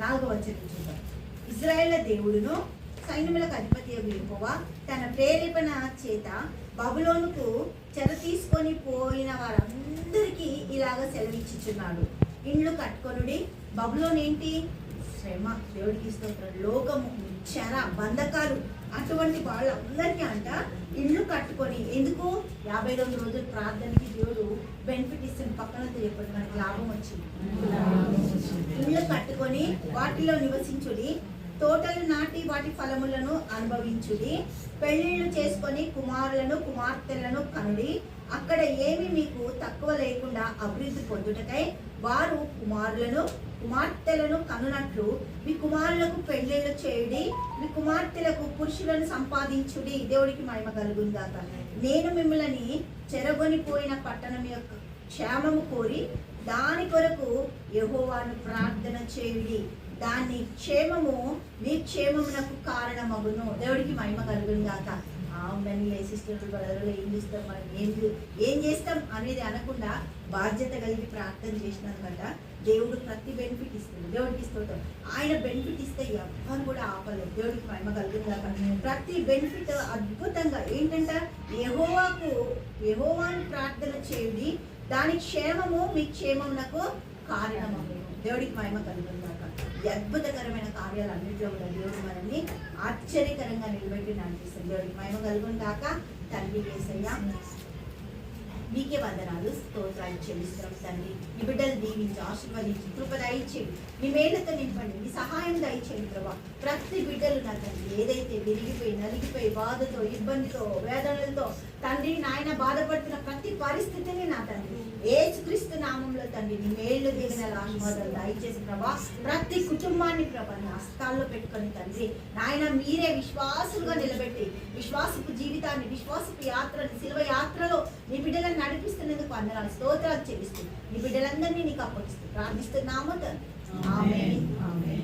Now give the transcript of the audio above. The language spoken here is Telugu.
4వ వచనం చూద్దాం. ఇశ్రాయేలు దేవుడును సైన్యములకు అధిపతి యెహోవా తన ప్రేరేపణ చేత బబులోనుకు చెర తీసుకొని పోయిన వారందరికీ ఇలాగ సెలవిచ్చుచున్నాడు. ఇండ్లు కట్టుకొనుడి. బబులోన్ ఏంటి? శ్రమ. దేవుడికి స్తోత్రం. లోకము, చెర, బంధకాలు, అటువంటి వాళ్ళందరికీ అంట ఇల్లు కట్టుకొని. ఎందుకు? 52 రోజులు ప్రార్థనకి దేవుడు బెనిఫిట్ ఇస్తుంది. పక్కనతో చెప్పండి, మనకి లాభం వచ్చింది. ఇల్లు కట్టుకొని వాటిలో నివసించుడి, తోటలు నాటి వాటి ఫలములను అనుభవించుడి, పెళ్లిళ్ళు చేసుకొని కుమారులను కుమార్తెలను కనుడి. అక్కడ ఏమి మీకు తక్కువ లేకుండా అభివృద్ధి పొందుటకై వారు కుమారులను కుమార్తెలను కనునట్లు మీ కుమారులకు పెళ్లిళ్ళు చేయుడి, మీ కుమార్తెలకు పురుషులను సంపాదించుడి. దేవుడికి మహిమ కలుగుందాక. నేను మిమ్మల్ని చెరగొనిపోయిన పట్టణం యొక్క క్షేమము కోరి దాని కొరకు యెహోవాను ప్రార్థన చేయుడి. దాని క్షేమము మీ క్షేమమునకు కారణమగును. దేవుడికి మహిమ కలుగుందాక. అవునండి సిస్టర్ బ్రదర్లు ఏం చేస్తాం, మనం ఏం చేస్తాం అనేది అనకుండా బాధ్యత కలిగి ప్రార్థన చేసినందుకంట దేవుడు ప్రతి బెనిఫిట్ ఇస్తుంది. దేవుడికి ఇస్తుంటాం. ఆయన బెనిఫిట్ ఇస్తే ఎవరు కూడా ఆపలేదు. దేవుడికి మహిమ కలుగుతుందాక. ప్రతి బెనిఫిట్ అద్భుతంగా ఏంటంట, యెహోవాను ప్రార్థన చేయుడి, దాని క్షేమము మీ క్షేమమునకు కారణమగును. దేవుడికి మహిమ కలుగుతుందాక. ఈ అద్భుతకరమైన కార్యాలు అన్నింటిలో కూడా దేవుడు మనల్ని ఆశ్చర్యకరంగా నిలబెట్టి నడిపిస్తుంది. దేవుడికి మహిమ కలుగుతుందాక. తండ్రి యేసయ్య మీకే వందనాలు, స్తోత్రాలు చెల్లిస్తున్నాం తండ్రి. ఈ బిడ్డలు దీవించి ఆశీర్వదించి కృప దయచేయండి, మీ మేళ్లతో నింపండి, మీ సహాయం దయచేయండి ప్రభా. ప్రతి బిడ్డలు నా తండ్రి ఏదైతే విరిగిపోయి నలిగిపోయి బాధతో ఇబ్బందితో వేదనలతో తండ్రి నాయన బాధపడుతున్న ప్రతి పరిస్థితిని నా తండ్రి యేసుక్రీస్తు నామంలో తండ్రి నీ మేళ్లు దిగిన ఆశీర్వాదాలు దయచేసి ప్రభా. ప్రతి కుటుంబాన్ని ప్రభా నా హస్తాల్లో పెట్టుకొని తండ్రి నాయన మీరే విశ్వాసులుగా నిలబెట్టి విశ్వాసపు జీవితాన్ని, విశ్వాసపు యాత్రని, శిలువ యాత్రలో నీ బిడ్డలను నడిపిస్తున్నందుకు వందనాలు, స్తోత్రాలు చెల్లిస్తూ నీ బిడ్డలందరినీ నీకు అప్పగిస్తూ ప్రార్థిస్తున్నాము తండ్రి. ఆమేన్.